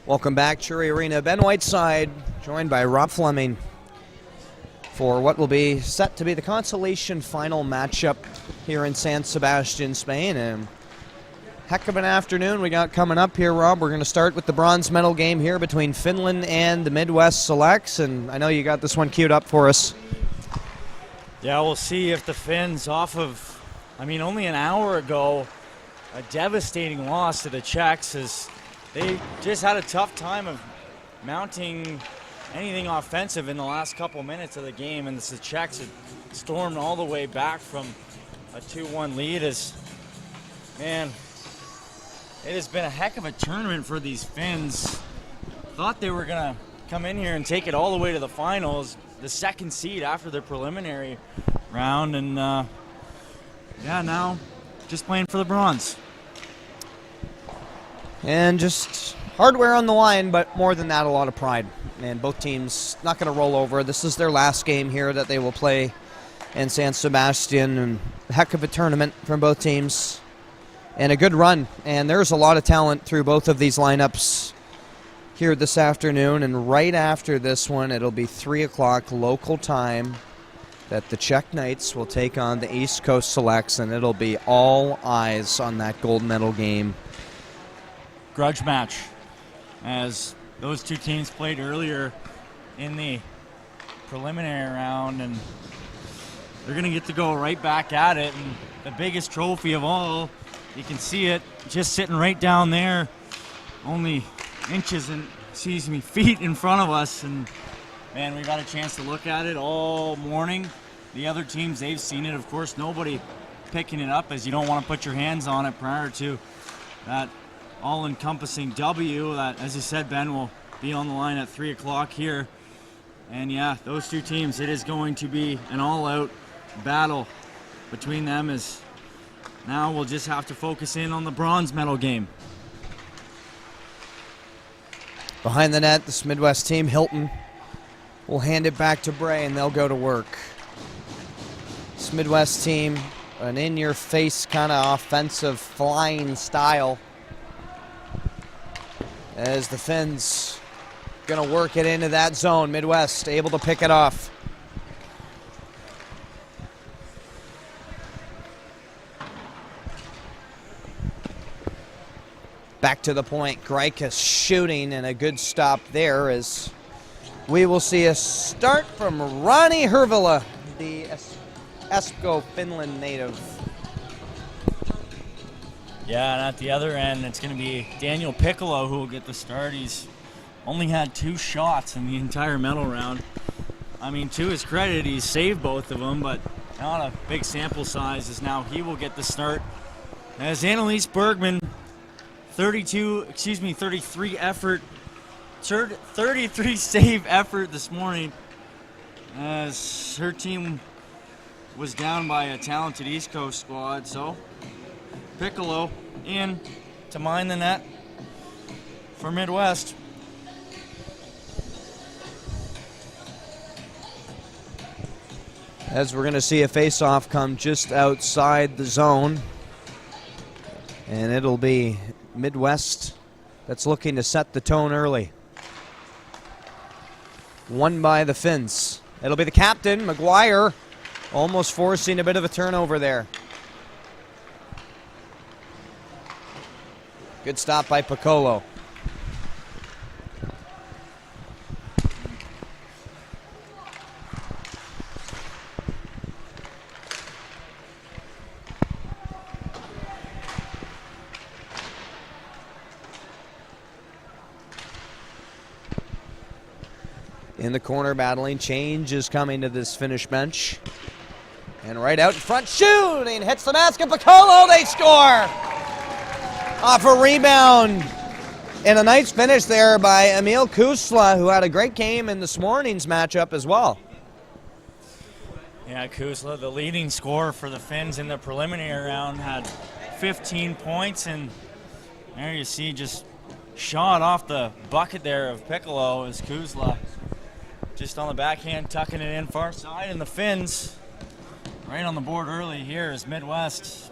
Welcome back, Cherry Arena. Ben Whiteside, joined by Rob Fleming for what will be set to be the consolation final matchup here in San Sebastian, Spain. And heck of an afternoon we got coming up here, Rob. We're going to start with the bronze medal game here between Finland and the Midwest Selects, and I know you got this one queued up for us. Yeah, we'll see if the Finns only an hour ago, a devastating loss to the Czechs as they just had a tough time of mounting anything offensive in the last couple minutes of the game, and the Czechs had stormed all the way back from a 2-1 lead. Man, it has been a heck of a tournament for these Finns. Thought they were going to come in here and take it all the way to the finals, the second seed after their preliminary round, and now just playing for the bronze. And just hardware on the line, but more than that, a lot of pride. And both teams not going to roll over. This is their last game here that they will play in San Sebastian, and a heck of a tournament from both teams. And a good run. And there's a lot of talent through both of these lineups here this afternoon. And right after this one, it'll be 3 o'clock local time that the Czech Knights will take on the East Coast Selects, and it'll be all eyes on that gold medal game. Grudge match, as those two teams played earlier in the preliminary round, and they're going to get to go right back at it. And the biggest trophy of all, you can see it just sitting right down there, only feet in front of us. And man, we got a chance to look at it all morning. The other teams, they've seen it. Of course, nobody picking it up, as you don't want to put your hands on it prior to that all-encompassing W that, as you said, Ben, will be on the line at 3 o'clock here. And yeah, those two teams, it is going to be an all-out battle between them, as now we'll just have to focus in on the bronze medal game. Behind the net, this Midwest team, Hilton, will hand it back to Bray, and they'll go to work. This Midwest team, an in-your-face kind of offensive flying style, as the Finns going to work it into that zone. Midwest able to pick it off. Back to the point. Greikus shooting, and a good stop there, as we will see a start from Ronnie Hervila, the Espoo, Finland native. Yeah, and at the other end, it's going to be Daniel Piccolo who will get the start. He's only had 2 shots in the entire medal round. I mean, to his credit, he's saved both of them, but not a big sample size, as now he will get the start. As Annalise Bergman, 33 save effort this morning, as her team was down by a talented East Coast squad. So Piccolo in to mine the net for Midwest. As we're going to see a face-off come just outside the zone. And it'll be Midwest that's looking to set the tone early. Won by the Finns. It'll be the captain, McGuire, almost forcing a bit of a turnover there. Good stop by Piccolo. In the corner battling, change is coming to this Finnish bench. And right out in front, shooting, hits the basket, Piccolo, they score! Off a rebound. And a nice finish there by Emil Kusla, who had a great game in this morning's matchup as well. Yeah, Kusla, the leading scorer for the Finns in the preliminary round, had 15 points. And there you see, just shot off the bucket there of Piccolo, as Kusla just on the backhand, tucking it in far side. And the Finns right on the board early here as Midwest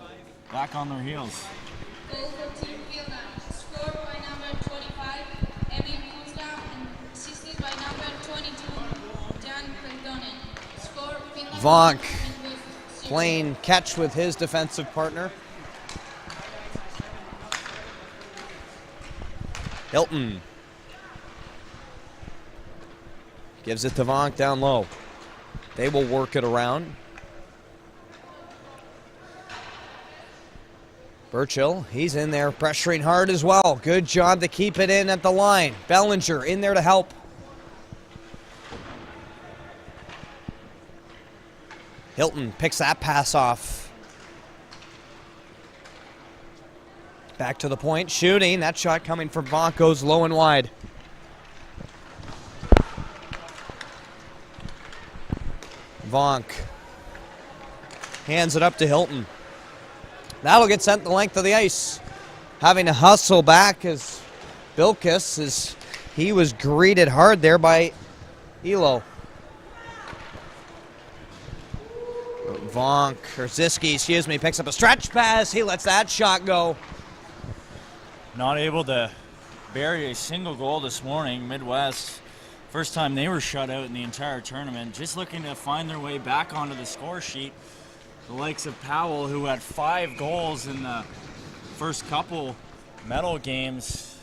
back on their heels. Goal for Team Finland, scored by number 25, Emil Vonk playing catch with his defensive partner. Hilton gives it to Vonk down low. They will work it around. Burchill, he's in there pressuring hard as well. Good job to keep it in at the line. Bellinger in there to help. Hilton picks that pass off. Back to the point, shooting. That shot coming from Vonk goes low and wide. Vonk hands it up to Hilton. That'll get sent the length of the ice. Having to hustle back as Bilkis, as he was greeted hard there by Elo. Vonk, or Ziski, picks up a stretch pass. He lets that shot go. Not able to bury a single goal this morning. Midwest, first time they were shut out in the entire tournament. Just looking to find their way back onto the score sheet. The likes of Powell, who had 5 goals in the first couple medal games,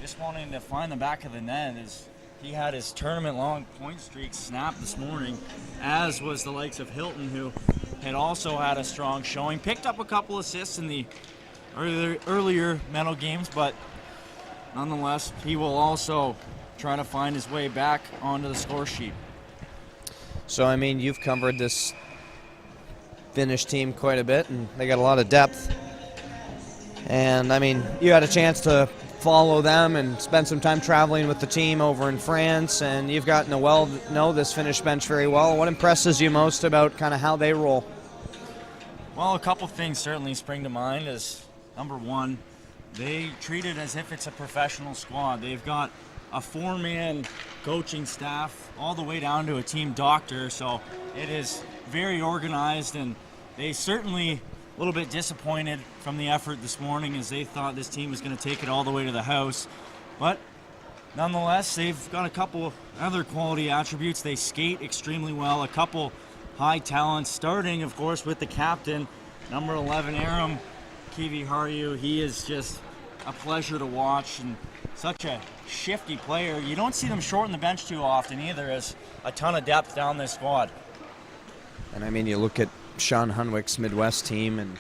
just wanting to find the back of the net as he had his tournament-long point streak snapped this morning, as was the likes of Hilton, who had also had a strong showing. Picked up a couple assists in the earlier medal games, but nonetheless, he will also try to find his way back onto the score sheet. So, I mean, you've covered this Finnish team quite a bit, and they got a lot of depth. And, I mean, you had a chance to follow them and spend some time traveling with the team over in France, and you've gotten to know this Finnish bench very well. What impresses you most about kind of how they roll? Well, a couple things certainly spring to mind. Is number one, they treat it as if it's a professional squad. They've got a 4-man coaching staff all the way down to a team doctor, so it is very organized, and they certainly a little bit disappointed from the effort this morning, as they thought this team was going to take it all the way to the house. But nonetheless, they've got a couple other quality attributes. They skate extremely well, a couple high talents, starting, of course, with the captain, number 11, Aram Kiviharju. He is just a pleasure to watch, and such a shifty player. You don't see them shorten the bench too often either, as a ton of depth down this squad. And I mean, you look at Sean Hunwick's Midwest team, and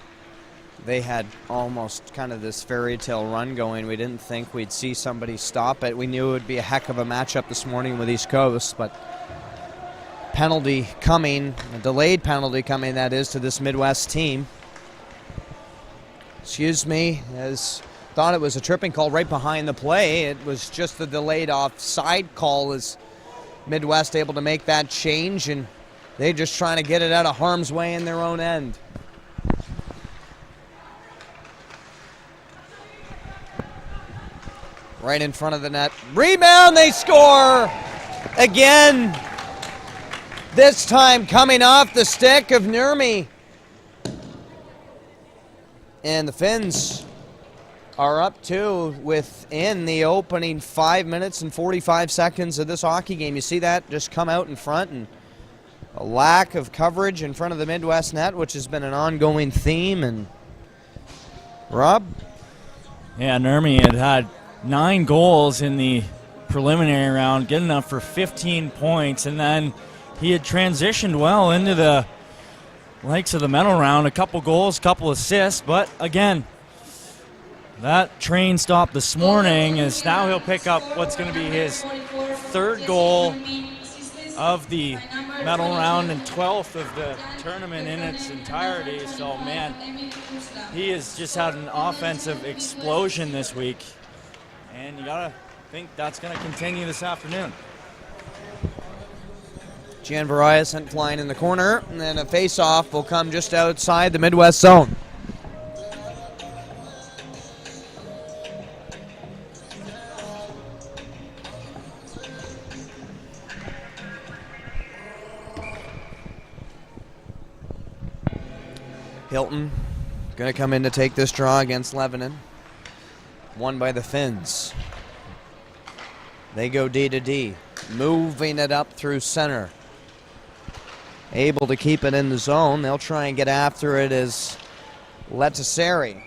they had almost kind of this fairy tale run going. We didn't think we'd see somebody stop it. We knew it would be a heck of a matchup this morning with East Coast, but penalty coming, a delayed penalty coming, that is, to this Midwest team. As thought it was a tripping call right behind the play. It was just the delayed offside call, as Midwest able to make that change, and they're just trying to get it out of harm's way in their own end. Right in front of the net. Rebound, they score! Again, this time coming off the stick of Nurmi. And the Finns are up 2 within the opening 5 minutes and 45 seconds of this hockey game. You see that just come out in front, and a lack of coverage in front of the Midwest net, which has been an ongoing theme. And Rob? Yeah, Nurmi had 9 goals in the preliminary round, good enough for 15 points, and then he had transitioned well into the likes of the medal round, a couple goals, couple assists, but again, that train stopped this morning, as now he'll pick up what's going to be his 3rd goal of the medal round and 12th of the tournament in its entirety. So, man, he has just had an offensive explosion this week, and you got to think that's going to continue this afternoon. Jan Varaya sent flying in the corner, and then a face-off will come just outside the Midwest zone. Hilton going to come in to take this draw against Lebanon. Won by the Finns. They go D to D, moving it up through center. able to keep it in the zone. They'll try and get after it as Letaseri.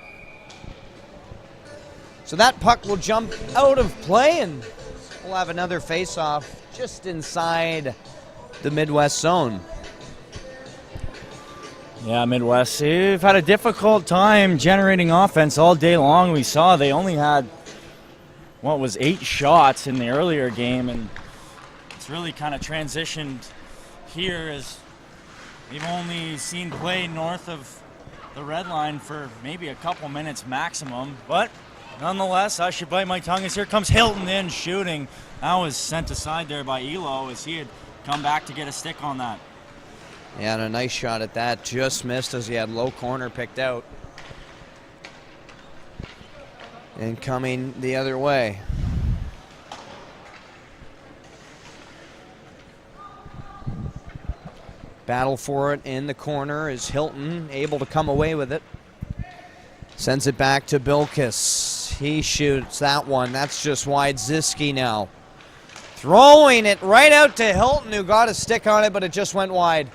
So that puck will jump out of play, and we'll have another face-off just inside the Midwest zone. Yeah, Midwest, they've had a difficult time generating offense all day long. We saw they only had, 8 shots in the earlier game, and it's really kind of transitioned here as they've only seen play north of the red line for maybe a couple minutes maximum. But nonetheless, I should bite my tongue as here comes Hilton in shooting. That was sent aside there by Elo as he had come back to get a stick on that. Yeah, and a nice shot at that. Just missed as he had low corner picked out. And coming the other way. Battle for it in the corner is Hilton, able to come away with it. Sends it back to Bilkis. He shoots that one. That's just wide. Ziski now. Throwing it right out to Hilton, who got a stick on it, but it just went wide.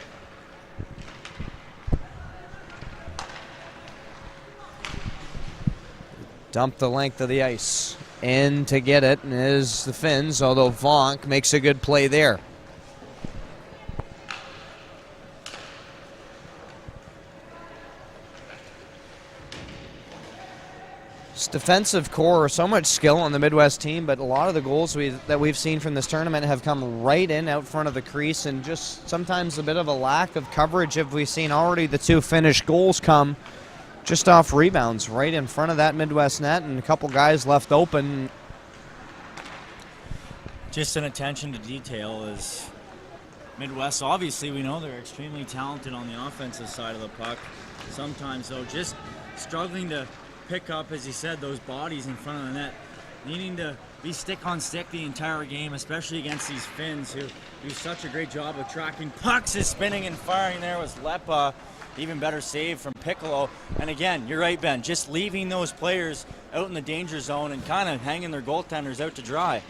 Dump the length of the ice. In to get it is the Finns, although Vonk makes a good play there. This defensive core, so much skill on the Midwest team, but a lot of the goals that we've seen from this tournament have come right in out front of the crease, and just sometimes a bit of a lack of coverage. Have we seen already the 2 finished goals come just off rebounds right in front of that Midwest net, and a couple guys left open. Just an attention to detail is Midwest. Obviously, we know they're extremely talented on the offensive side of the puck. Sometimes, though, just struggling to pick up, as you said, those bodies in front of the net. Needing to be stick on stick the entire game, especially against these Finns who do such a great job of tracking pucks. Is spinning and firing there was Lepa. Even better save from Piccolo. And again, you're right, Ben, just leaving those players out in the danger zone and kind of hanging their goaltenders out to dry.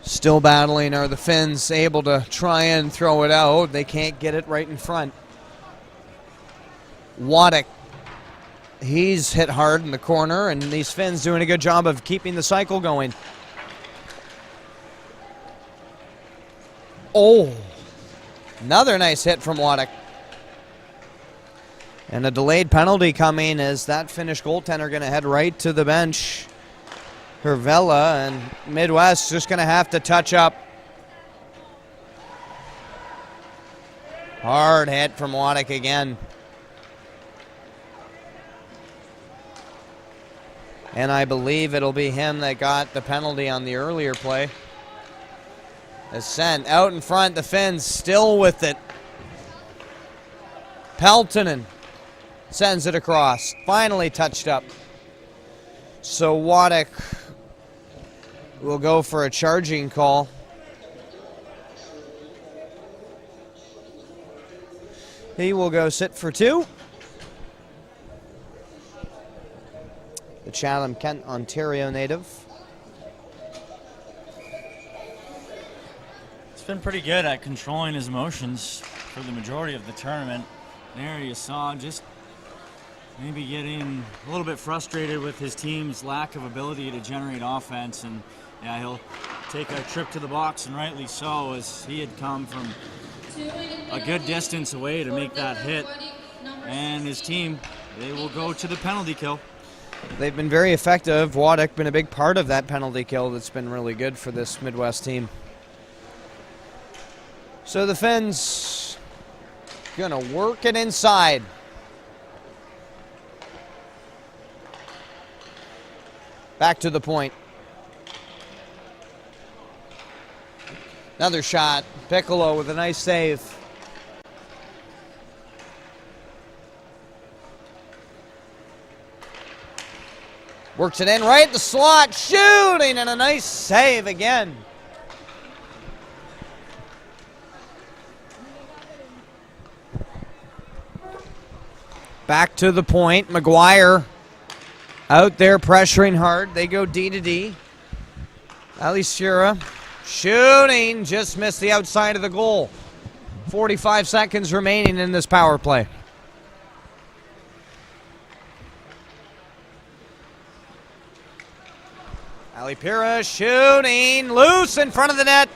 Still battling are the Finns, able to try and throw it out. They can't get it right in front. Waddick, he's hit hard in the corner, and these Finns doing a good job of keeping the cycle going. Oh, another nice hit from Waddick. And a delayed penalty coming as that Finnish goaltender going to head right to the bench. Hervella, and Midwest just going to have to touch up. Hard hit from Waddick again. And I believe it'll be him that got the penalty on the earlier play. Is sent out in front. The Finns still with it. Peltonen sends it across. Finally touched up. So Waddick will go for a charging call. He will go sit for 2. The Chatham-Kent, Ontario native. Been pretty good at controlling his emotions for the majority of the tournament. There you saw just maybe getting a little bit frustrated with his team's lack of ability to generate offense, and yeah, he'll take a trip to the box, and rightly so, as he had come from a good distance away to make that hit. And his team, they will go to the penalty kill. They've been very effective. Waddick been a big part of that penalty kill that's been really good for this Midwest team. So the Finns gonna work it inside. Back to the point. Another shot. Piccolo with a nice save. Works it in right at the slot. Shooting, and a nice save again. Back to the point. McGuire out there pressuring hard. They go D to D. Ali Sierra Shooting, just missed the outside of the goal. 45 seconds remaining in this power play. Ali Pira shooting, loose in front of the net.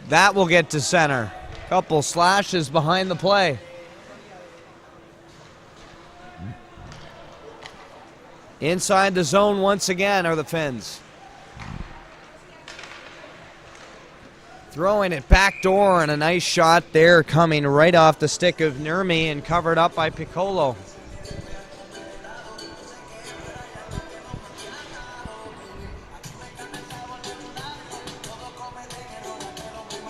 That will get to center. Couple slashes behind the play. Inside the zone once again are the Finns. Throwing it back door, and a nice shot there coming right off the stick of Nurmi and covered up by Piccolo.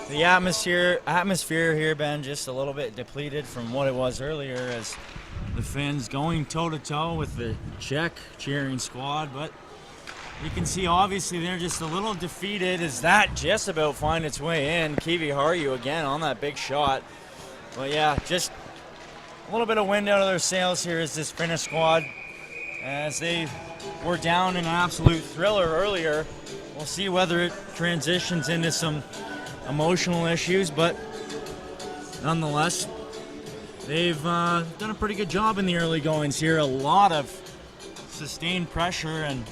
The atmosphere here, Ben, just a little bit depleted from what it was earlier as the Finns going toe-to-toe with the Czech cheering squad, but you can see obviously they're just a little defeated as that just about find its way in. Kivi Harju again on that big shot. But yeah, just a little bit of wind out of their sails here as this Finnish squad, as they were down in an absolute thriller earlier. We'll see whether it transitions into some emotional issues, but nonetheless, they've done a pretty good job in the early goings here. A lot of sustained pressure, and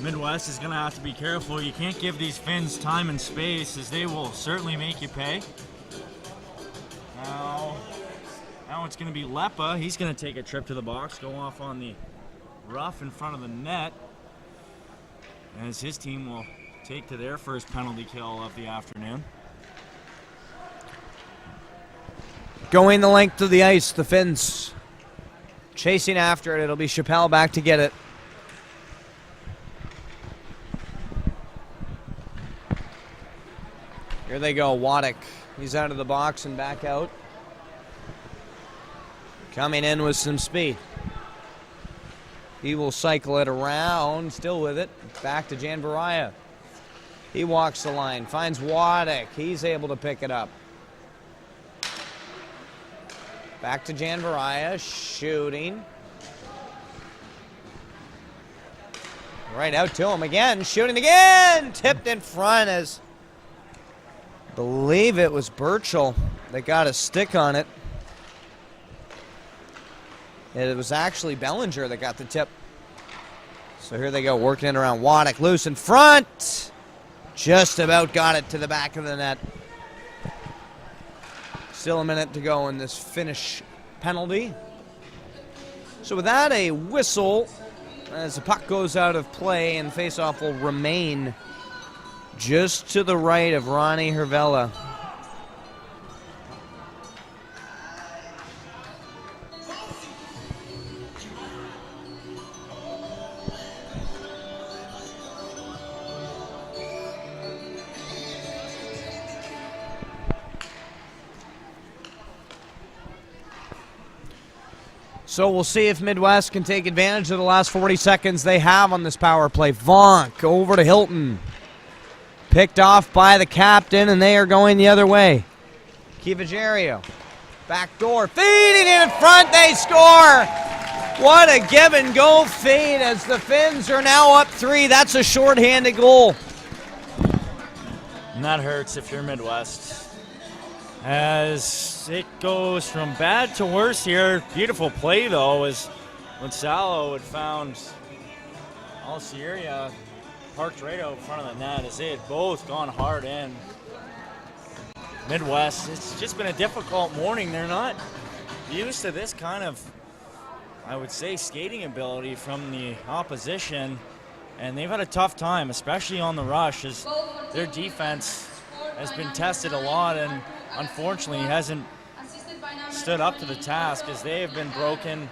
Midwest is going to have to be careful. You can't give these Finns time and space, as they will certainly make you pay. Now it's going to be Lepa. He's going to take a trip to the box, go off on the rough in front of the net, as his team will take to their first penalty kill of the afternoon. Going the length of the ice, the Finns chasing after it. It'll be Chappelle back to get it. Here they go, Waddick. He's out of the box and back out. Coming in with some speed. He will cycle it around, still with it. Back to Jan Varaya. He walks the line, finds Waddick. He's able to pick it up. Back to Jan Varaya, shooting. Right out to him again, shooting again! Tipped in front as, I believe it was Burchell that got a stick on it. It was actually Bellinger that got the tip. So here they go, working it around. Waddick loose in front. Just about got it to the back of the net. Still a minute to go in this Finnish penalty. So with that, a whistle as the puck goes out of play, and faceoff will remain just to the right of Ronnie Hervella. So we'll see if Midwest can take advantage of the last 40 seconds they have on this power play. Vonk over to Hilton. Picked off by the captain, and they are going the other way. Kivigerio. Back door. Feeding in front. They score. What a give and go feed as the Finns are now up 3. That's a shorthanded goal. And that hurts if you're Midwest, as it goes from bad to worse here. Beautiful play, though, as Gonzalo had found Alcieria parked right out in front of the net, as they had both gone hard in. Midwest, it's just been a difficult morning. They're not used to this kind of, I would say, skating ability from the opposition, and they've had a tough time, especially on the rush, as their defense has been tested a lot, and unfortunately hasn't stood up to the task, as they have been broken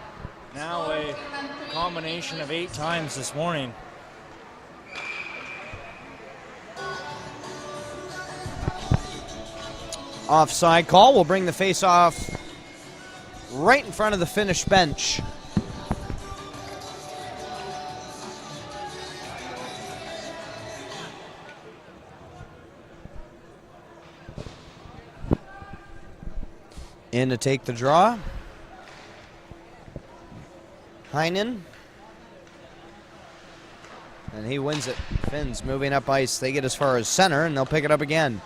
now a combination of 8 times this morning. Offside call will bring the face-off right in front of the Finnish bench. In to take the draw. Heinen. and he wins it. Finns moving up ice. They get as far as center, and they'll pick it up again.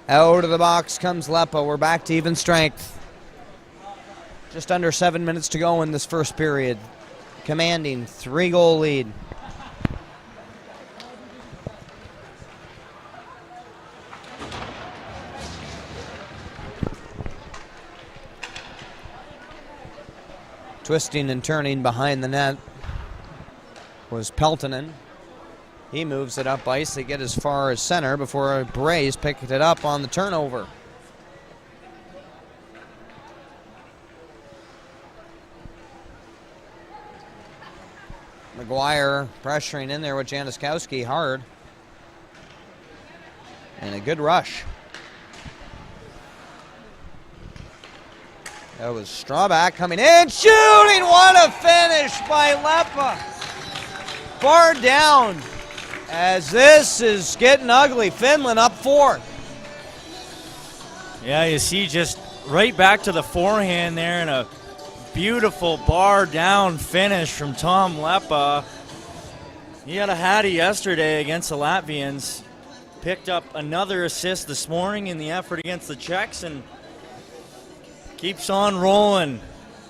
Out of the box comes Leppa. We're back to even strength. Just under 7 minutes to go in this first period. Commanding 3-goal lead. Twisting and turning behind the net was Peltonen. He moves it up ice. They get as far as center before Brays picked it up on the turnover. McGuire pressuring in there with Januszkowski hard. And a good rush. That was Strawback coming in, shooting! What a finish by Leppa! Far down, as this is getting ugly. Finland up 4. Yeah, you see just right back to the forehand there, and a beautiful bar down finish from Tom Leppa. He had a hattie yesterday against the Latvians. Picked up another assist this morning in the effort against the Czechs, and keeps on rolling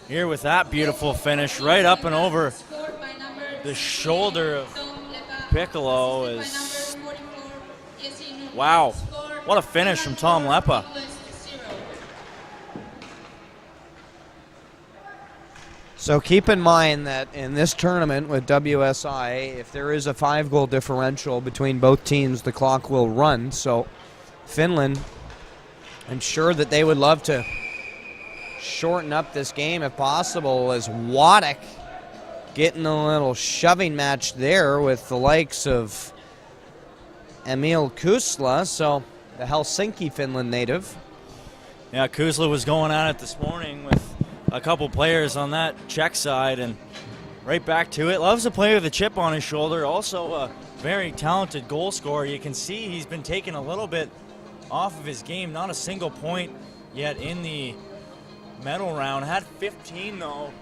here with that beautiful finish right up and over the shoulder of Piccolo. Is wow, what a finish from Tom Leppa. So keep in mind that in this tournament with WSI, if there is a 5-goal differential between both teams, the clock will run. So Finland, I'm sure that they would love to shorten up this game if possible, as Waddick getting a little shoving match there with the likes of Emil Kusla, so the Helsinki, Finland native. Yeah, Kusla was going at it this morning with a couple players on that Czech side, and right back to it. Loves to play with a chip on his shoulder. Also a very talented goal scorer. You can see he's been taken a little bit off of his game. Not a single point yet in the medal round. Had 15 though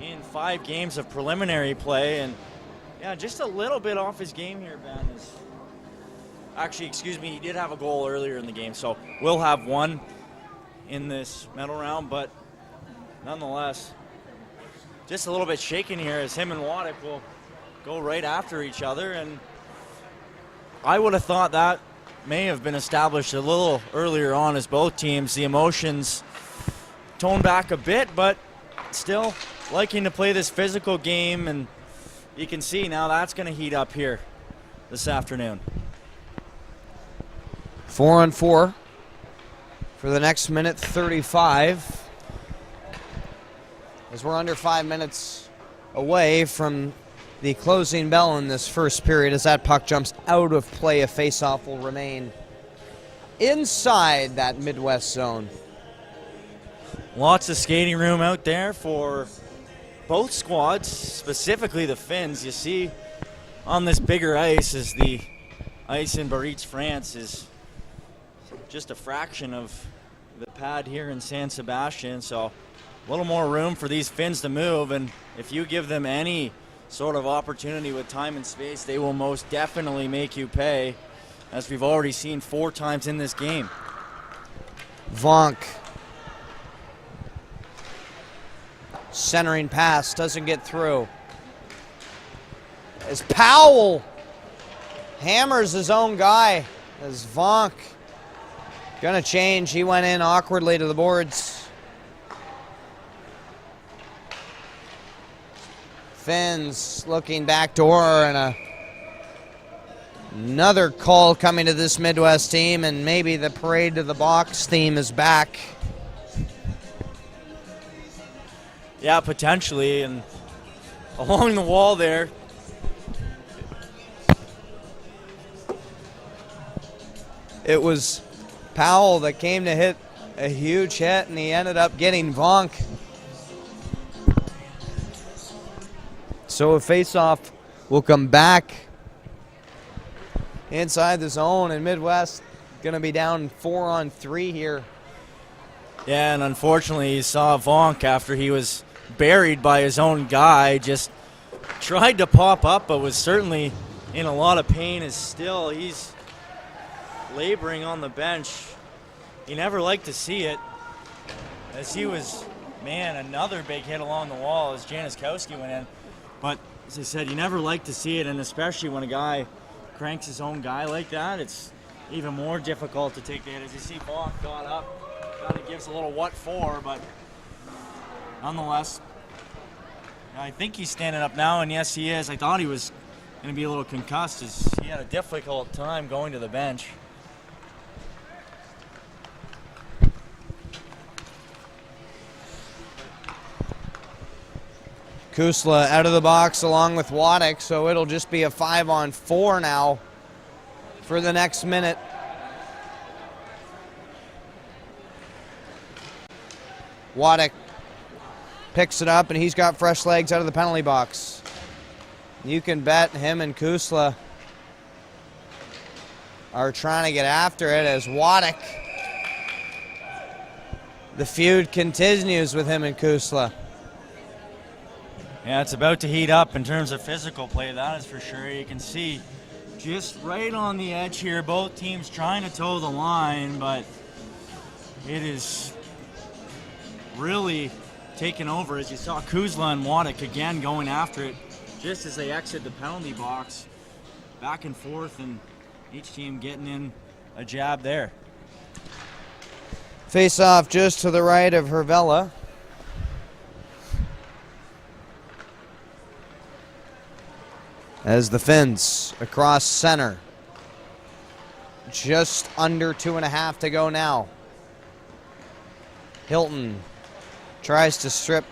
in 5 games of preliminary play, and yeah, just a little bit off his game here, Ben. Actually, excuse me, he did have a goal earlier in the game, so we'll have one in this medal round, but nonetheless, just a little bit shaken here as him and Waddick will go right after each other, and I would have thought that may have been established a little earlier on as both teams, the emotions toned back a bit, but still liking to play this physical game, and you can see now that's going to heat up here this afternoon. 4-on-4 for the next minute 35. As we're under 5 minutes away from the closing bell in this first period, as that puck jumps out of play, a faceoff will remain inside that Midwest zone. Lots of skating room out there for both squads, specifically the Finns. You see on this bigger ice as the ice in Biarritz, France is just a fraction of the pad here in San Sebastian, so a little more room for these Finns to move, and if you give them any sort of opportunity with time and space, they will most definitely make you pay, as we've already seen 4 times in this game. Vonk. Centering pass doesn't get through. As Powell hammers his own guy, as Vonk gonna change. He went in awkwardly to the boards. Finns looking backdoor, and another call coming to this Midwest team, and maybe the parade to the box theme is back. Yeah, potentially, and along the wall there. It was Powell that came to hit a huge hit, and he ended up getting Vonk. So a faceoff will come back inside the zone, and Midwest going to be down 4-on-3 here. Yeah, and unfortunately you saw Vonk after he was buried by his own guy, just tried to pop up, but was certainly in a lot of pain. Is still, he's laboring on the bench. You never like to see it, as he was, man, another big hit along the wall as Januszkowski went in. But as I said, you never like to see it, and especially when a guy cranks his own guy like that, it's even more difficult to take the hit. As you see, Bach got up, kind of gives a little what for, but nonetheless, I think he's standing up now, and yes, he is. I thought he was going to be a little concussed, as he had a difficult time going to the bench. Kusla out of the box along with Waddick, so it'll just be a 5-on-4 now for the next minute. Waddick picks it up, and he's got fresh legs out of the penalty box. You can bet him and Kusla are trying to get after it as Waddick. The feud continues with him and Kusla. Yeah, it's about to heat up in terms of physical play, that is for sure. You can see just right on the edge here, both teams trying to toe the line, but it is really taken over, as you saw Kusla and Waddick again going after it just as they exit the penalty box, back and forth, and each team getting in a jab there. Face off just to the right of Hervella. As the Finns across center. Just under 2.5 to go now. Hilton tries to strip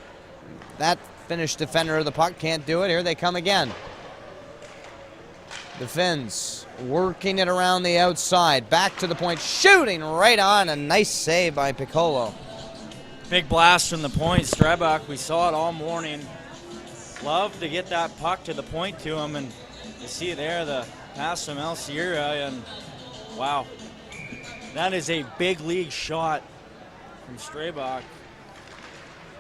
that Finnish defender of the puck. Can't do it. Here they come again. The Finns working it around the outside. Back to the point. Shooting right on. A nice save by Piccolo. Big blast from the point. Strebach, we saw it all morning. Love to get that puck to the point to him, and you see there the pass from El Sierra, and wow, that is a big league shot from Strebach.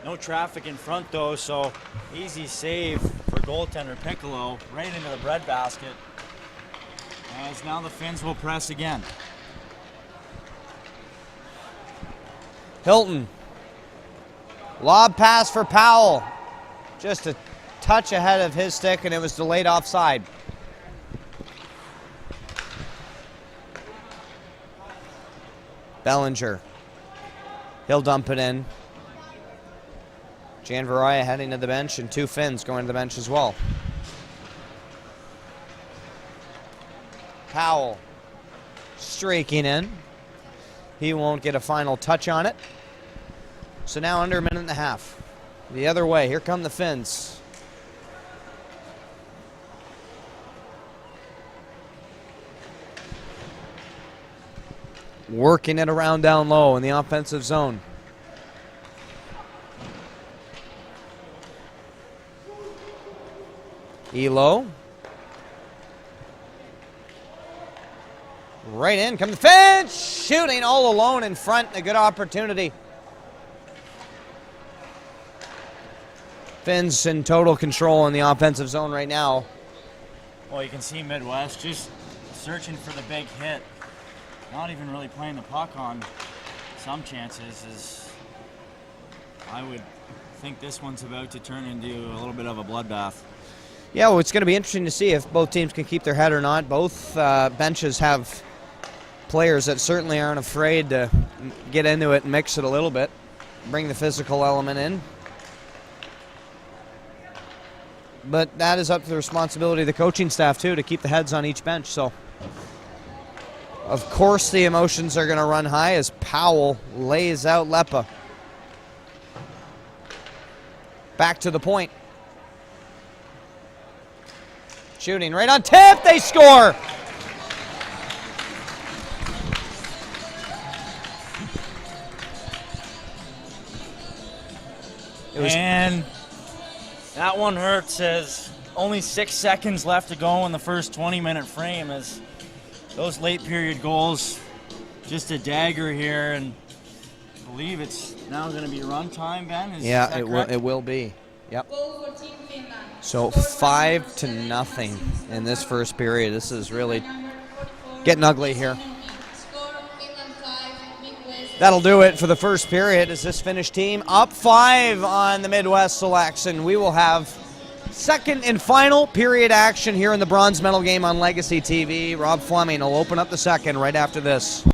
No traffic in front though, so easy save for goaltender Piccolo right into the breadbasket. As now the Finns will press again. Hilton. Lob pass for Powell. Just a touch ahead of his stick, and it was delayed offside. Bellinger. He'll dump it in. Jan Varaya heading to the bench, and two Finns going to the bench as well. Powell streaking in. He won't get a final touch on it. So now under a minute and a half. The other way. Here come the Finns. Working it around down low in the offensive zone. Elo. Right in. Come the Finns. Shooting all alone in front. A good opportunity. Finns in total control in the offensive zone right now. Well, you can see Midwest just searching for the big hit. Not even really playing the puck on some chances, as I would think this one's about to turn into a little bit of a bloodbath. Yeah, well, it's going to be interesting to see if both teams can keep their head or not. Both benches have players that certainly aren't afraid to get into it and mix it a little bit, bring the physical element in. But that is up to the responsibility of the coaching staff, too, to keep the heads on each bench. So, of course, the emotions are going to run high as Powell lays out Lepa. Back to the point. Shooting right on tip. They score. And that one hurts, as only 6 seconds left to go in the first 20-minute frame, as those late period goals, just a dagger here, and I believe it's now going to be run time, Ben? Yeah, it will be. Yep. So 5-0 in this first period. This is really getting ugly here. That'll do it for the first period as this Finnish team up 5 on the Midwest Selects, and we will have second and final period action here in the bronze medal game on Legacy TV. Rob Fleming will open up the second right after this.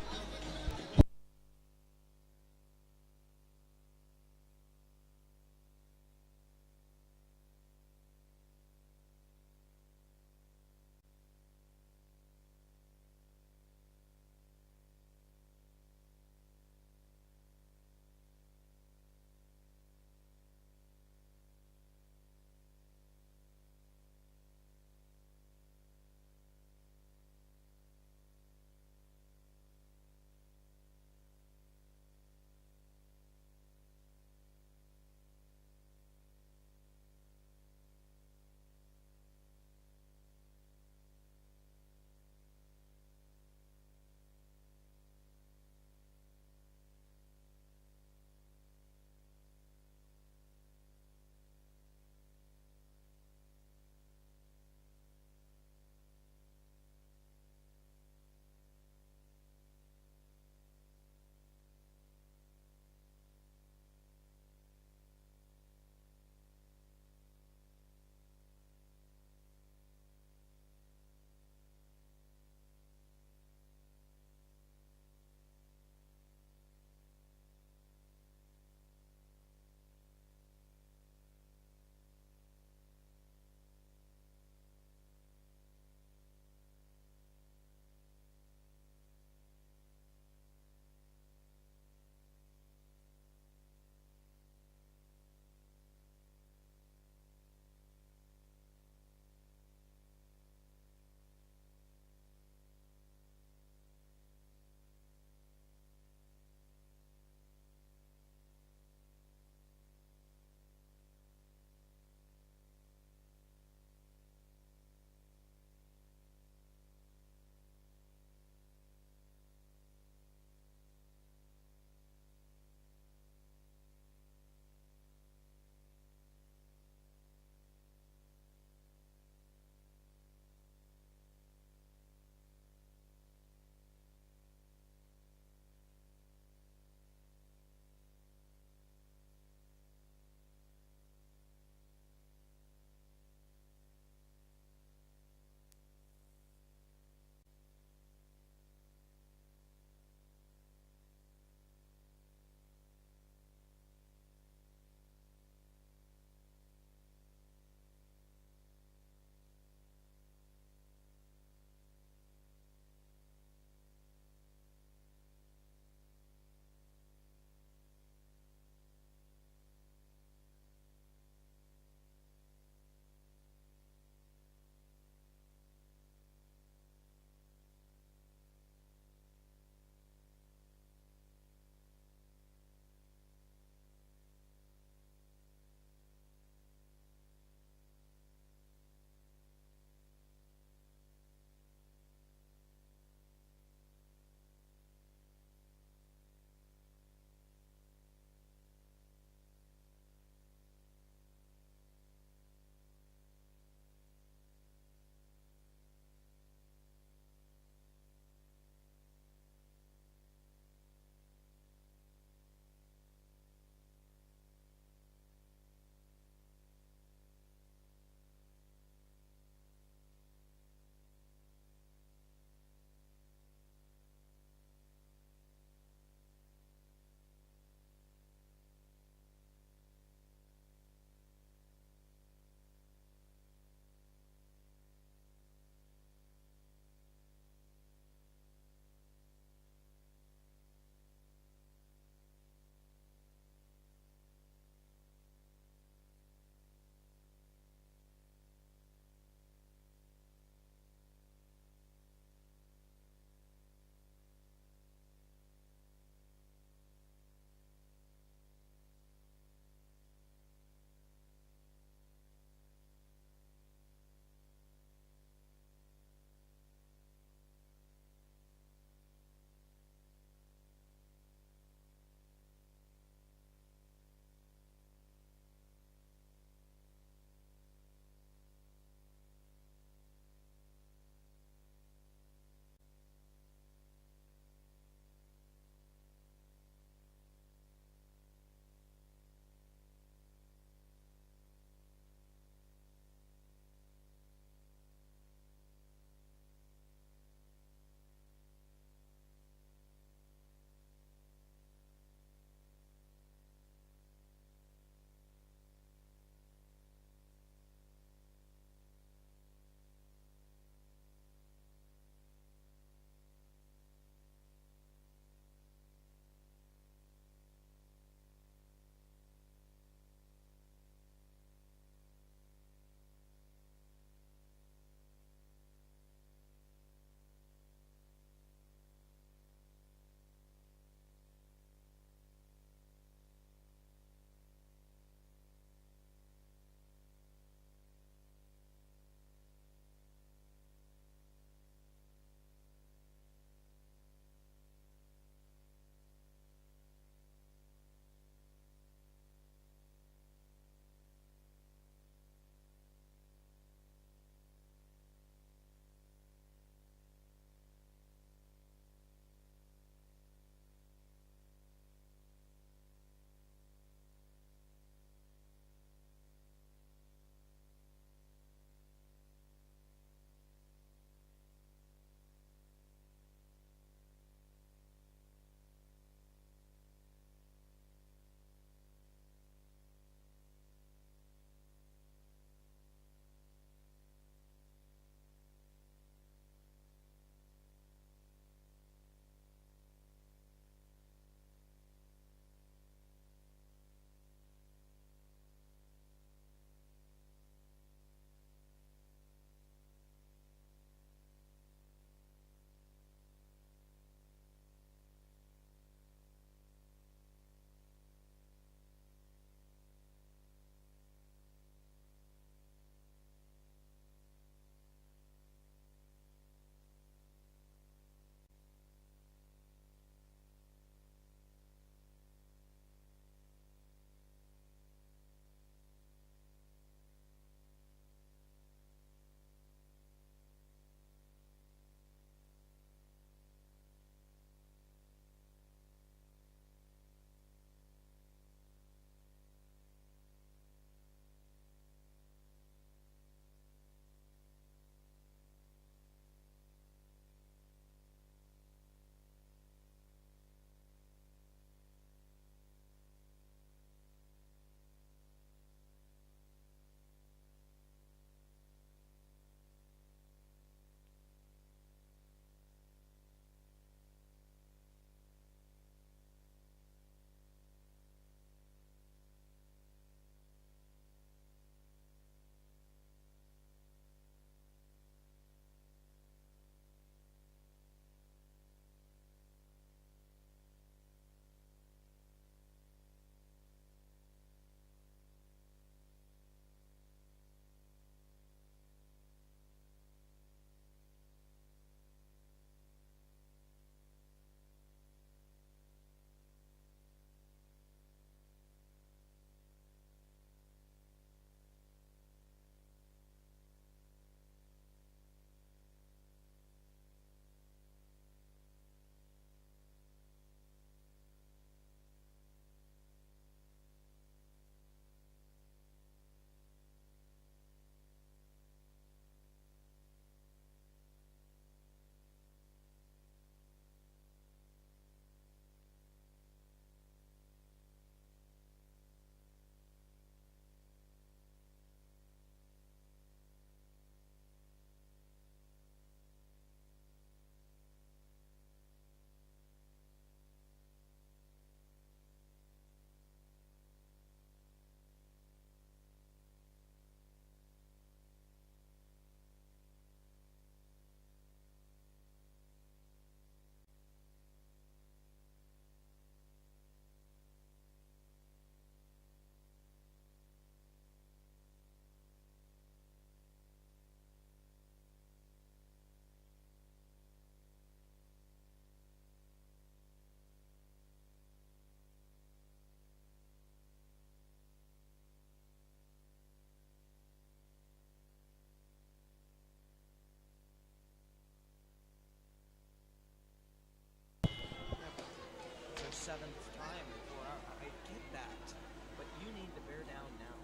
7th time before I get that, but you need to bear down now.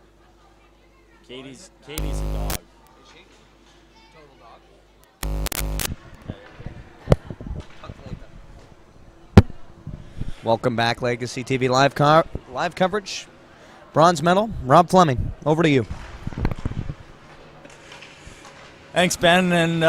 Katie's a dog. Is she? Total dog. Welcome back, Legacy TV live coverage. Bronze medal, Rob Fleming. Over to you. Thanks, Ben. And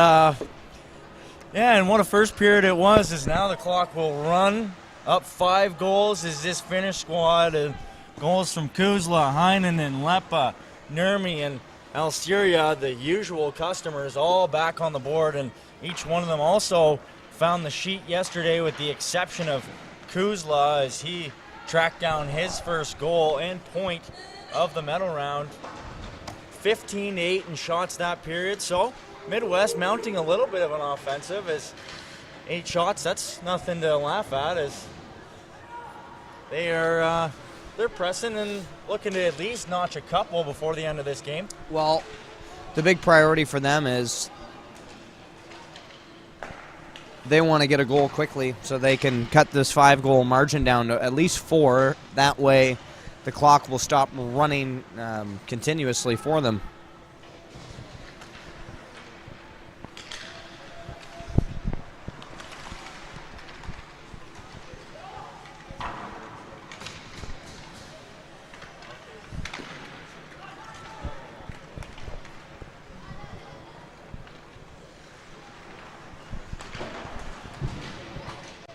and what a first period it was. Is now the clock will run up 5 goals. Is this Finnish squad? Goals from Kuzla, Heinen, and Lepa, Nurmi, and Alsteria, the usual customers, all back on the board. And each one of them also found the sheet yesterday, with the exception of Kuzla, as he tracked down his first goal and point of the medal round. 15-8 in shots that period. So Midwest mounting a little bit of an offensive, as 8 shots, that's nothing to laugh at, as they are they're pressing and looking to at least notch a couple before the end of this game. Well, the big priority for them is they want to get a goal quickly so they can cut this 5-goal margin down to at least 4. That way the clock will stop running continuously for them.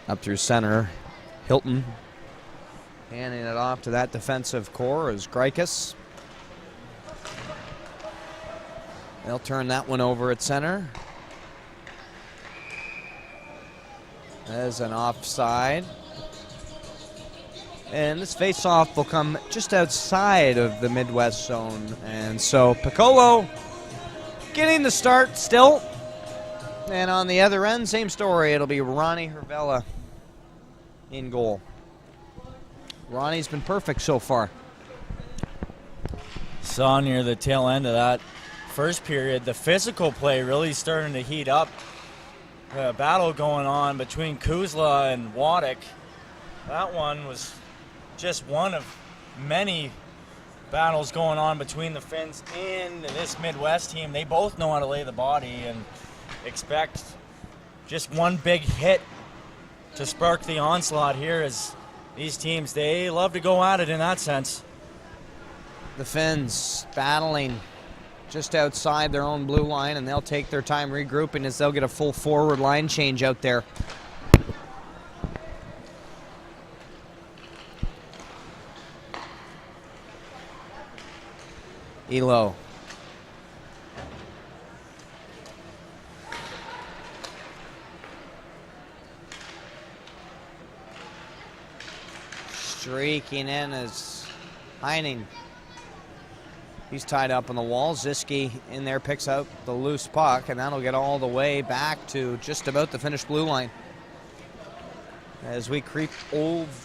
Up through center, Hilton handing it off to that defensive core is Greikus. They'll turn that one over at center. As an offside. And this face-off will come just outside of the Midwest zone. And so Piccolo getting the start still. And on the other end, same story. It'll be Ronnie Hervella in goal. Ronnie's been perfect so far. Saw near the tail end of that first period, the physical play really starting to heat up. The battle going on between Kuzla and Waddick. That one was just one of many battles going on between the Finns and this Midwest team. They both know how to lay the body and expect just one big hit to spark the onslaught here, as these teams, they love to go at it in that sense. The Finns battling just outside their own blue line, and they'll take their time regrouping as they'll get a full forward line change out there. Elo. Streaking in as Heining. He's tied up on the wall. Ziski in there picks up the loose puck, and that'll get all the way back to just about the Finnish blue line. As we creep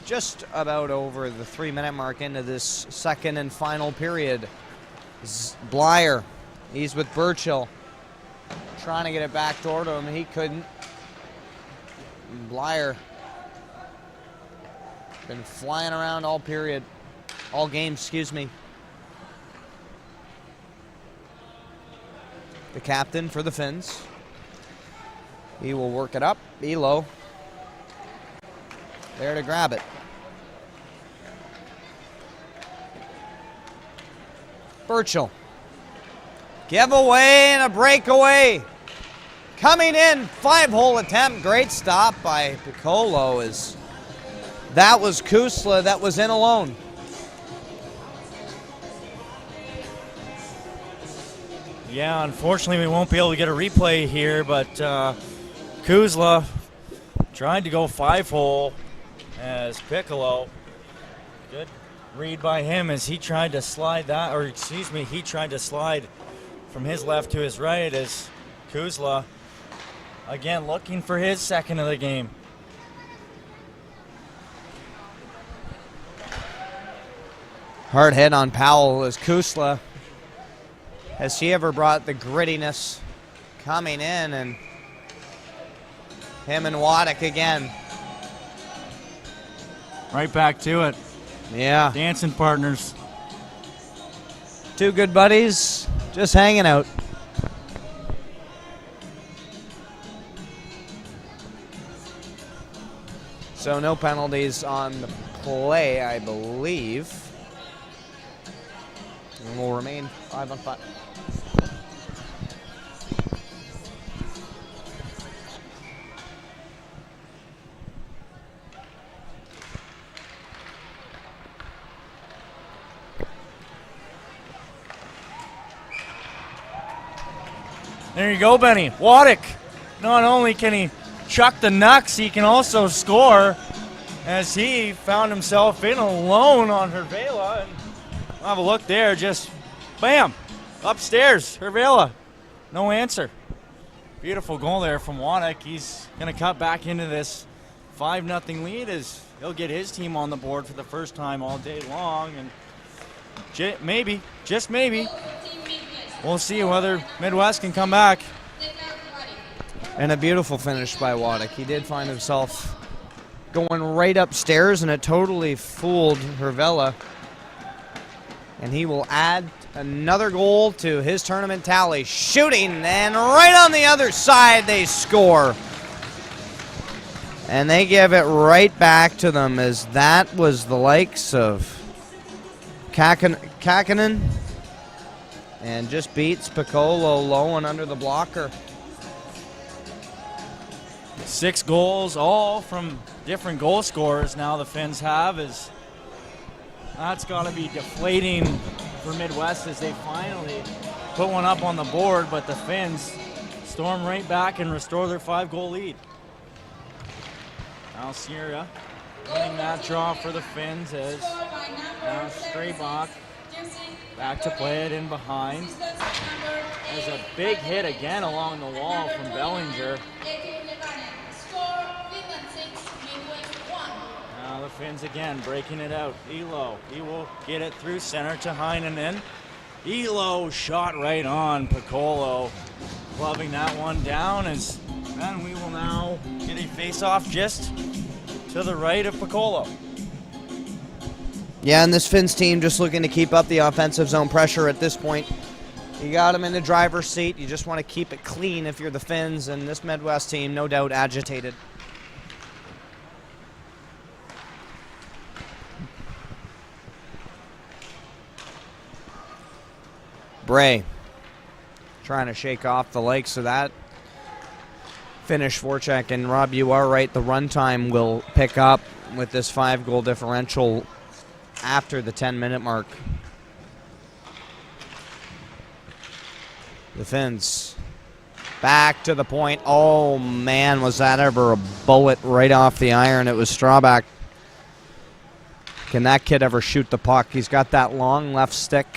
just about over the 3-minute mark into this second and final period. Blyer, he's with Burchill, trying to get it back door to him. He couldn't. Blyer been flying around all game, excuse me. The captain for the Finns. He will work it up. Elo there to grab it. Burchill. Giveaway and a breakaway. Coming in, 5-hole attempt. Great stop by Piccolo. That was Kusla that was in alone. Yeah, unfortunately we won't be able to get a replay here, but Kuzla tried to go 5-hole as Piccolo. Good read by him as he tried to slide that, or excuse me, he tried to slide from his left to his right, as Kuzla again looking for his second of the game. Hard hit on Powell as Kusla. Has he ever brought the grittiness coming in, and him and Waddick again. Right back to it. Yeah. Dancing partners. Two good buddies just hanging out. So no penalties on the play, I believe. And will remain 5-on-5. There you go, Benny. Waddick. Not only can he chuck the knucks, he can also score, as he found himself in alone on Hervela. And we'll have a look there. Just bam, upstairs. Hervela, no answer. Beautiful goal there from Waddick. He's going to cut back into this 5-0 lead as he'll get his team on the board for the first time all day long. And maybe, just maybe, we'll see whether Midwest can come back. And a beautiful finish by Waddick. He did find himself going right upstairs, and it totally fooled Hervela. And he will add another goal to his tournament tally. Shooting, and right on the other side they score. And they give it right back to them, as that was the likes of Kakinen. And just beats Piccolo low and under the blocker. 6 goals, all from different goal scorers now the Finns have. Is that's got to be deflating for Midwest as they finally put one up on the board, but the Finns storm right back and restore their 5-goal lead. Now Sierra winning that draw for the Finns as now Straybach back to play it in behind. There's a big hit again along the wall from Bellinger. Now the Finns again breaking it out. Elo, he will get it through center to Heinonen. Elo shot right on Piccolo, gloving that one down, as then we will now get a face-off just to the right of Piccolo. Yeah, and this Finns team just looking to keep up the offensive zone pressure at this point. You got them in the driver's seat. You just want to keep it clean if you're the Finns, and this Midwest team, no doubt, agitated. Bray trying to shake off the likes of that finish. Voracek, and Rob, you are right. The runtime will pick up with this 5-goal differential after the 10-minute mark. The Finns back to the point. Oh, man, was that ever a bullet right off the iron. It was Strawback. Can that kid ever shoot the puck? He's got that long left stick,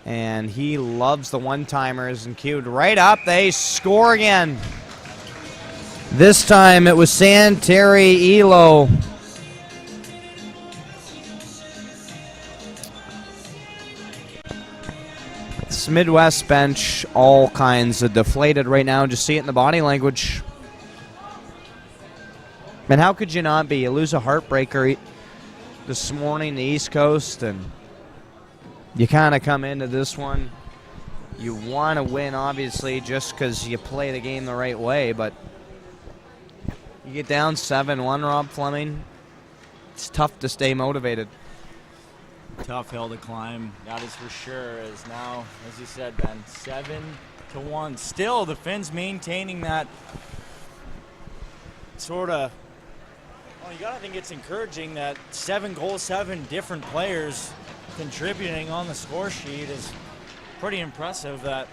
and he loves the one-timers, and queued right up. They score again. This time it was Santeri Elo. This Midwest bench, all kinds of deflated right now. Just see it in the body language. And how could you not be? You lose a heartbreaker this morning, the East Coast, and you kind of come into this one. You want to win, obviously, just because you play the game the right way, but you get down 7-1, Rob Fleming. It's tough to stay motivated. Tough hill to climb, that is for sure. As now, as you said, Ben, 7-1. Still, the Finns maintaining that sort of. Well, you gotta think it's encouraging that 7 goals, 7 different players contributing on the score sheet is pretty impressive. That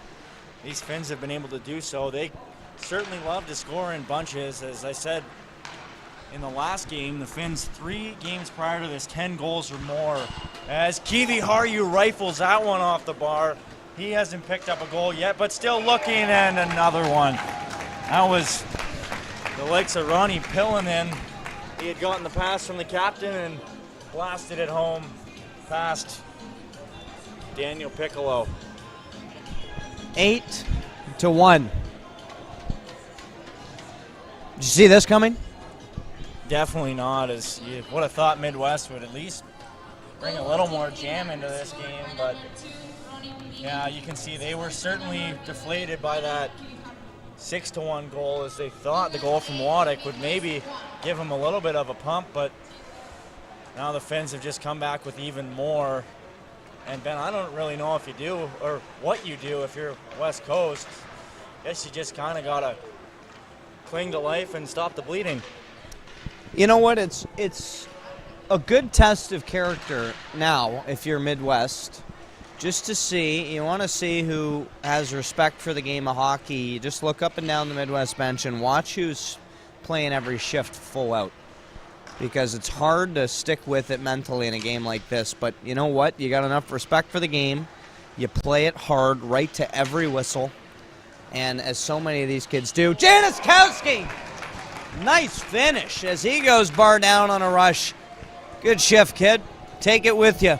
these Finns have been able to do so. They certainly love to score in bunches. As I said in the last game, the Finns 3 games prior to this, 10 goals or more. As Kivi Harju rifles that one off the bar. He hasn't picked up a goal yet, but still looking, and another one. That was the likes of Ronnie Pillinen. He had gotten the pass from the captain and blasted it home past Daniel Piccolo. 8-1. Did you see this coming? definitely not. As you would have thought Midwest would at least bring a little more jam into this game, but yeah, you can see they were certainly deflated by that 6-1 goal, as they thought the goal from Waddick would maybe give them a little bit of a pump, but now the Finns have just come back with even more. And Ben, I don't really know if you do or what you do if you're West Coast. I guess you just kind of gotta cling to life and stop the bleeding. You know what? It's a good test of character now if you're Midwest. Just to see, you want to see who has respect for the game of hockey. You just look up and down the Midwest bench and watch who's playing every shift full out. Because it's hard to stick with it mentally in a game like this. But you know what? You got enough respect for the game. You play it hard, right to every whistle. And as so many of these kids do, Januszkowski! Nice finish as he goes bar down on a rush. Good shift, kid. Take it with you.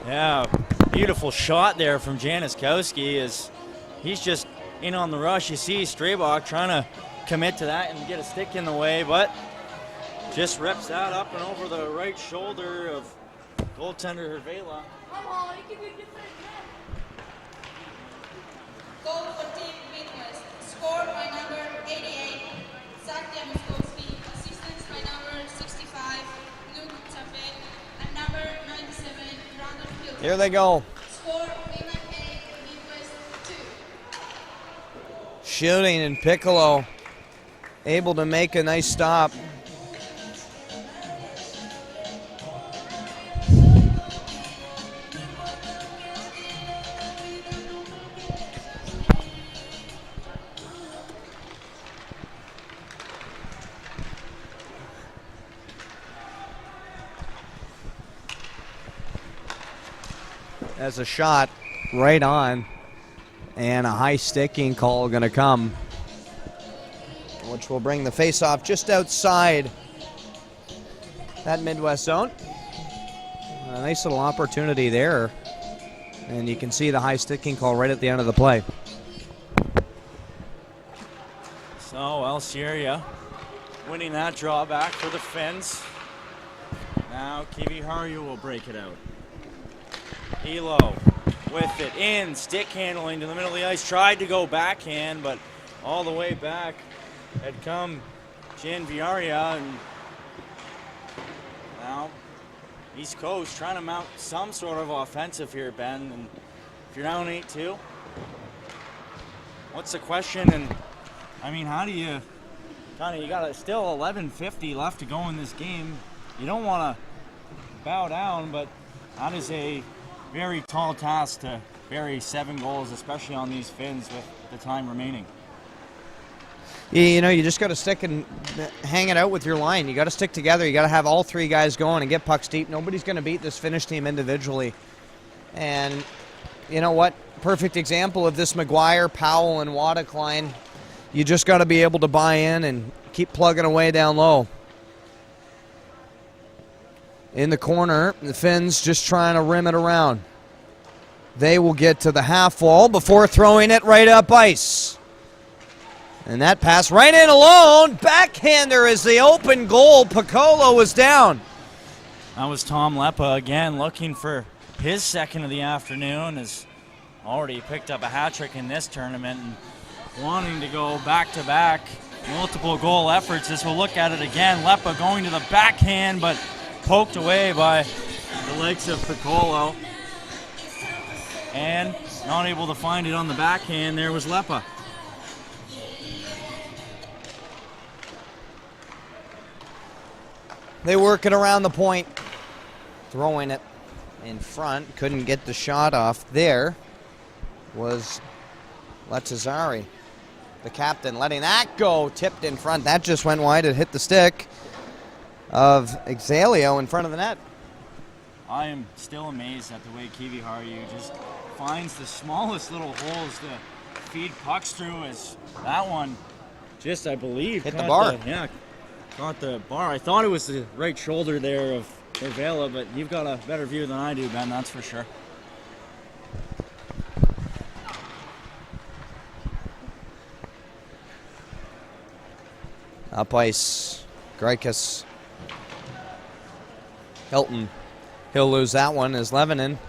Yeah, beautiful shot there from Januszkowski as he's just in on the rush. You see Straybach trying to commit to that and get a stick in the way, but just rips that up and over the right shoulder of goaltender Hervela. Goal for Team Midwest, scored by number 88, Zach Januszkowski, assistance by number 65, Luke Tafe, and number 97, Brandon Hill. Here they go. Score Finland 8, Midwest 2. Shooting, and Piccolo able to make a nice stop. As a shot right on, and a high sticking call going to come, which will bring the face-off just outside that Midwest zone. A nice little opportunity there, and you can see the high sticking call right at the end of the play. So Alceria winning that drawback for the Finns. Now Kiviharju will break it out. Elo with it in, stick handling to the middle of the ice, tried to go backhand, but all the way back had come Jan Viaria, and now East Coast trying to mount some sort of offensive here, Ben. And if you're down 8-2, what's the question? And I mean, how do you you got still 11:50 left to go in this game. You don't want to bow down, but that is a very tall task to bury 7 goals, especially on these Finns with the time remaining. You know, you just got to stick and hang it out with your line. You got to stick together. You got to have all 3 guys going and get pucks deep. Nobody's going to beat this Finnish team individually. And you know what? Perfect example of this McGuire, Powell, and Waddick line. You just got to be able to buy in and keep plugging away down low. In the corner, the Finns just trying to rim it around. They will get to the half wall before throwing it right up ice. And that pass right in alone. Backhander is the open goal. Piccolo was down. That was Tom Lepa again looking for his second of the afternoon. Has already picked up a hat trick in this tournament and wanting to go back-to-back multiple goal efforts. This will look at it again. Lepa going to the backhand, but poked away by the legs of Piccolo. And not able to find it on the backhand. There was Lepa. They work it around the point, throwing it in front. Couldn't get the shot off. There was Letizari, the captain, letting that go. Tipped in front. That just went wide. It hit the stick of Exalio in front of the net. I am still amazed at the way Kiviharju just finds the smallest little holes to feed pucks through. As that one just, I believe, hit the bar. Caught the bar. I thought it was the right shoulder there of Hervela, but you've got a better view than I do, Ben, that's for sure. Up ice, Greikus. Hilton. He'll lose that one as Levanon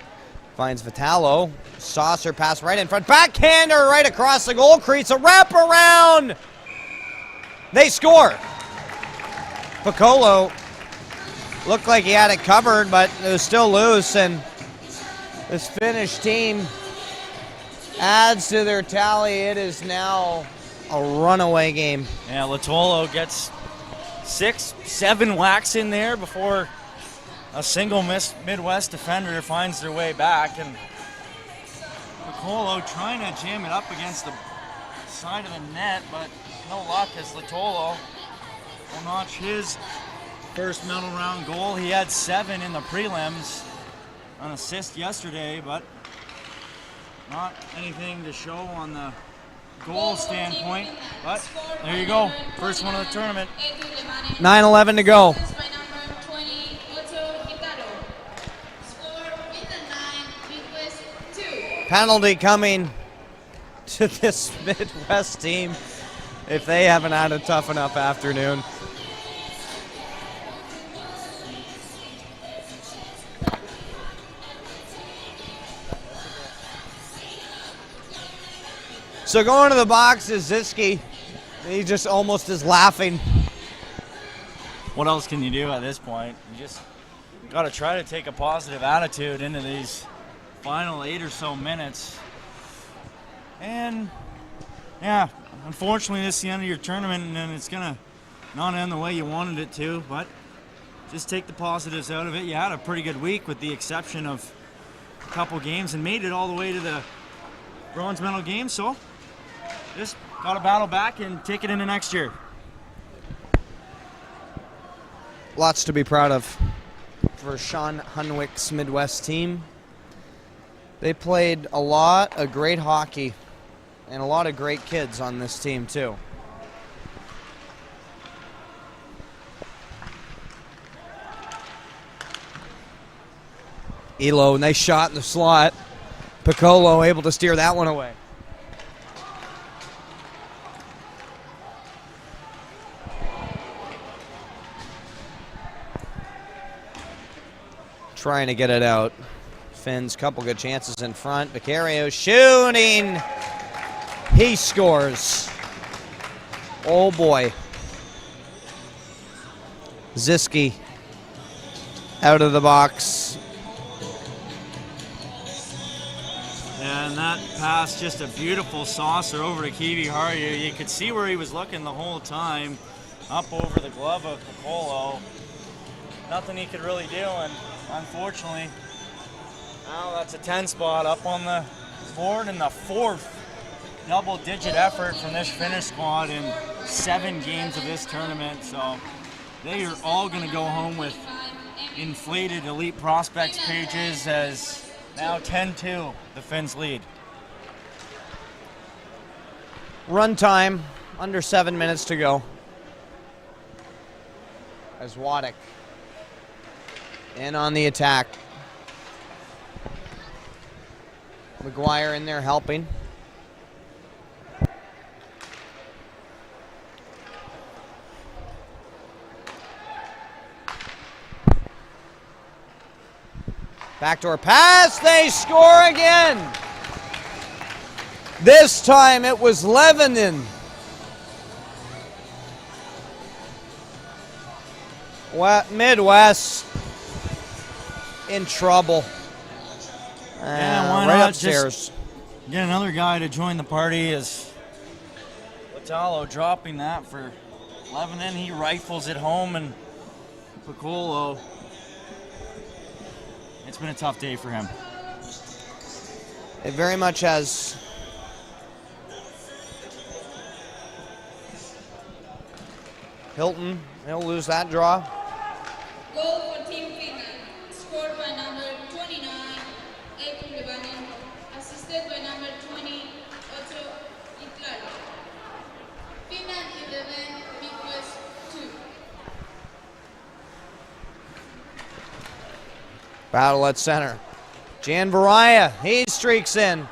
finds Vitalo. Saucer pass right in front. Backhander right across the goal crease. A wraparound. They score. Piccolo looked like he had it covered, but it was still loose, and this Finnish team adds to their tally. It is now a runaway game. Yeah, Latolo gets 6-7 whacks in there before a single Midwest defender finds their way back, and Piccolo trying to jam it up against the side of the net, but no luck as Latolo will notch his first medal round goal. He had 7 in the prelims, an assist yesterday, but not anything to show on the goal standpoint. But there you go, first one of the tournament. 9:11 to go. Penalty coming to this Midwest team if they haven't had a tough enough afternoon. So going to the box is Ziski. He just almost is laughing. What else can you do at this point? You just got to try to take a positive attitude into these final 8 or so minutes. And yeah, unfortunately this is the end of your tournament, and it's gonna not end the way you wanted it to, but just take the positives out of it. You had a pretty good week with the exception of a couple games and made it all the way to the bronze medal game, so just got to battle back and take it into next year. Lots to be proud of for Sean Hunwick's Midwest team. They played a lot of great hockey and a lot of great kids on this team too. Elo, nice shot in the slot. Piccolo able to steer that one away. Trying to get it out. Finns, couple good chances in front. Vicario shooting. He scores. Oh boy. Ziski out of the box. And that pass, just a beautiful saucer over to Kiwi Harju. You could see where he was looking the whole time, up over the glove of Piccolo. Nothing he could really do, and unfortunately, now that's a 10 spot up on the board, and the 4th double-digit effort from this Finnish squad in 7 games of this tournament. So they are all going to go home with inflated elite prospects pages, as now 10-2 the Finns lead. Run time, under 7 minutes to go. As Waddick in on the attack. McGuire in there helping. Backdoor pass, they score again. This time it was Levanon. Midwest in trouble. Yeah, why right not upstairs. just get another guy to join the party? As Latalo dropping that for Levanon, he rifles it home, and Piccolo, it's been a tough day for him. It very much has. Hilton, he'll lose that draw. Goal for Team Finland, scored by number 29, Eetu Levanon, assisted by number 20, Otto Itlala. Finland 11, Midwest 2. Battle at center. Jan Varaya, he streaks in.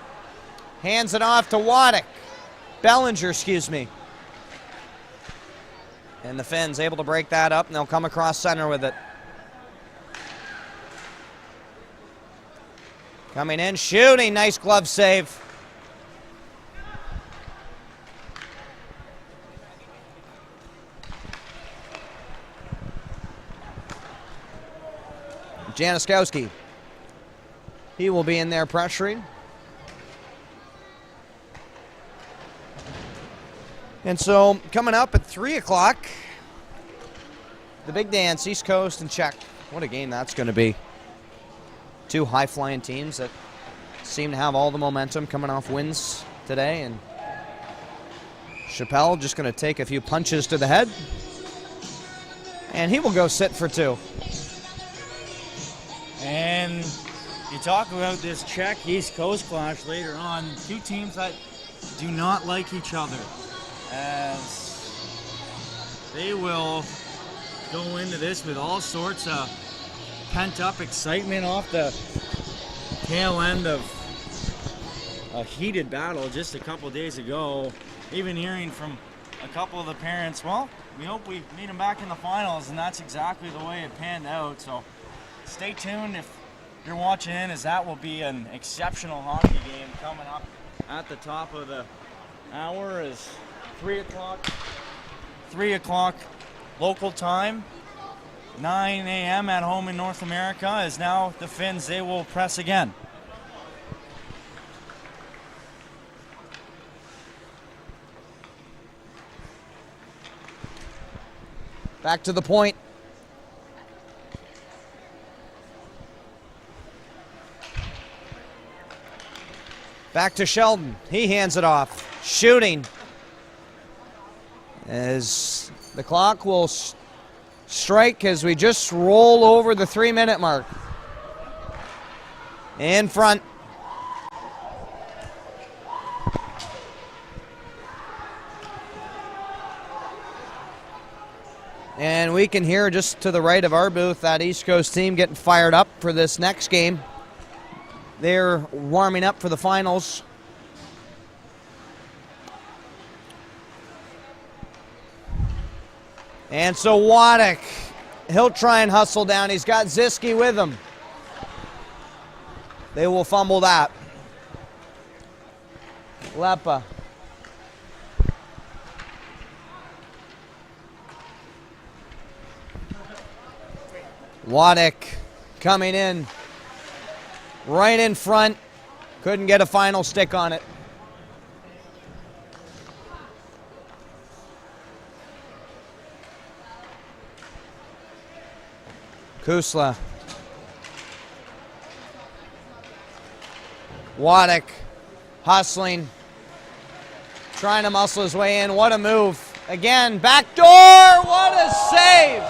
Hands it off to Waddick. Bellinger, excuse me. And the Finns able to break that up, and they'll come across center with it. Coming in, shooting, nice glove save. Januszkowski. He will be in there pressuring. And so coming up at 3 o'clock, the big dance, East Coast and Czech. What a game that's going to be. Two high-flying teams that seem to have all the momentum coming off wins today. And Chappelle just going to take a few punches to the head. And he will go sit for 2. And you talk about this Czech East Coast clash later on. Two teams that do not like each other, as they will go into this with all sorts of pent-up excitement off the tail end of a heated battle just a couple days ago. Even hearing from a couple of the parents, well, we hope we meet them back in the finals, and that's exactly the way it panned out. So stay tuned if you're watching in, as that will be an exceptional hockey game coming up at the top of the hour. Is 3 o'clock local time, 9 a.m. at home in North America, is now the Finns, they will press again. Back to the point. Back to Sheldon. He hands it off. Shooting. As the clock will strike as we just roll over the 3-minute mark. In front. And we can hear just to the right of our booth that East Coast team getting fired up for this next game. They're warming up for the finals. And so Waddick, he'll try and hustle down. He's got Ziski with him. They will fumble that. Lepa. Waddick coming in. Right in front. Couldn't get a final stick on it. Kusla. Waddick hustling. Trying to muscle his way in. What a move. Again, back door. What a save.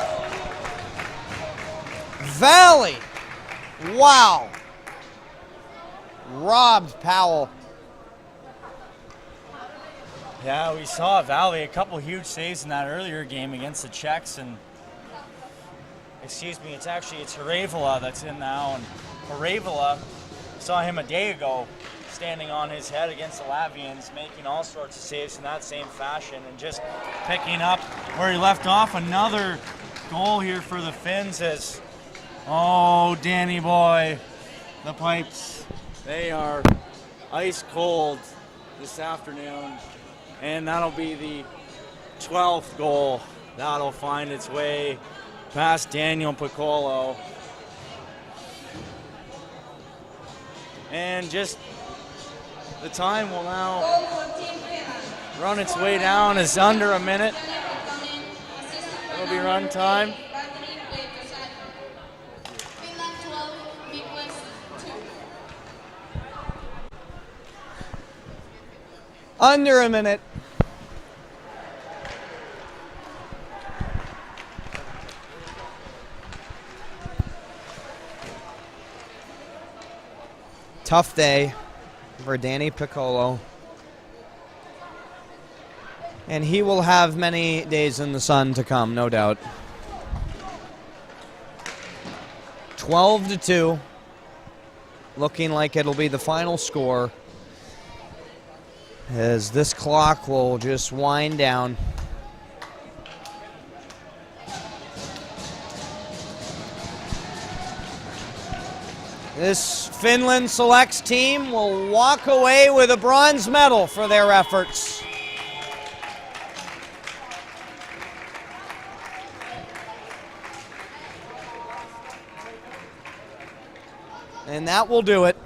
Valley. Wow. Robbed Powell. Yeah, we saw Valley a couple huge saves in that earlier game against the Czechs, and it's Haravola that's in now, and Haravola, saw him a day ago standing on his head against the Latvians, making all sorts of saves in that same fashion, and just picking up where he left off. Another goal here for the Finns as, oh, Danny boy, the pipes, they are ice cold this afternoon, and that'll be the 12th goal that'll find its way past Daniel Piccolo. And just the time will now run its way down. It's under a minute. It'll be run time. Under a minute. Tough day for Danny Piccolo. And he will have many days in the sun to come, no doubt. 12-2. Looking like it'll be the final score, as this clock will just wind down. This Finland Selects team will walk away with a bronze medal for their efforts. And that will do it.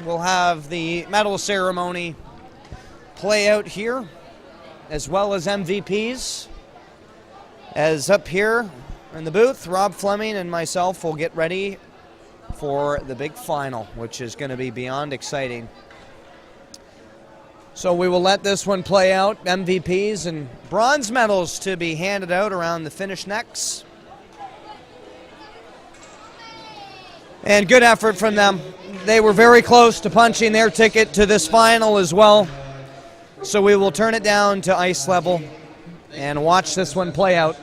We'll have the medal ceremony play out here, as well as MVPs. As up here in the booth, Rob Fleming and myself will get ready for the big final, which is going to be beyond exciting. So we will let this one play out. MVPs and bronze medals to be handed out around the finish necks. And good effort from them. They were very close to punching their ticket to this final as well. So we will turn it down to ice level and watch this one play out.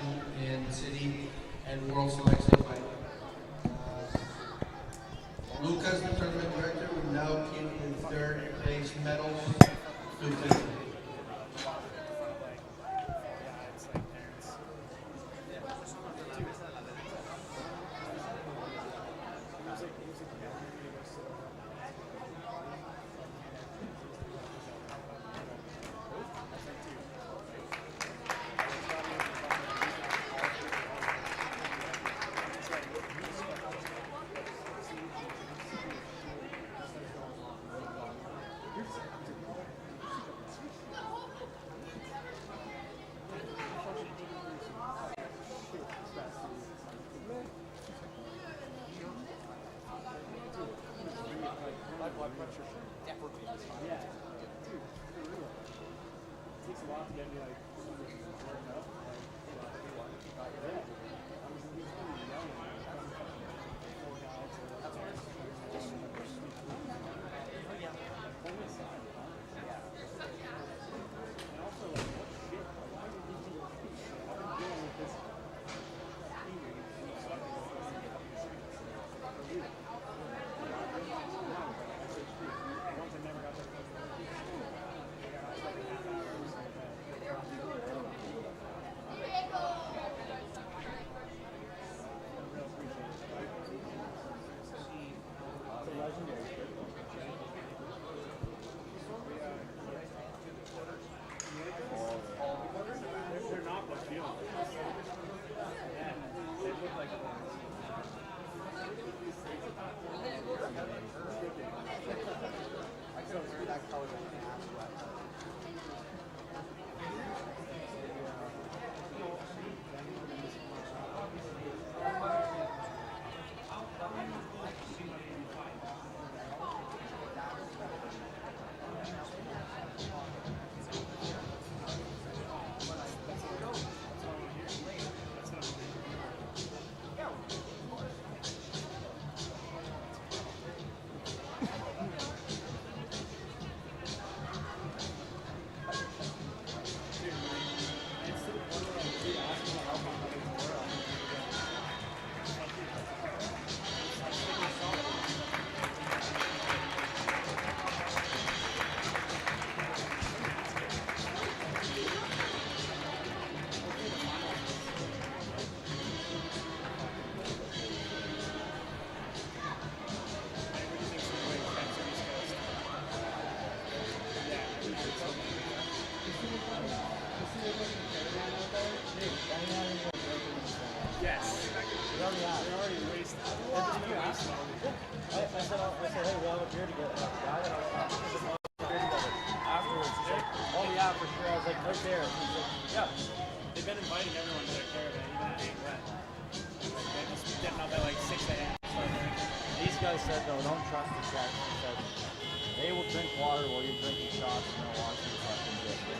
In city and world selection fight. Lucas, the tournament director, will now give the third place medals to Finland. They will drink water while you're drinking shots and they'll watch you fucking get.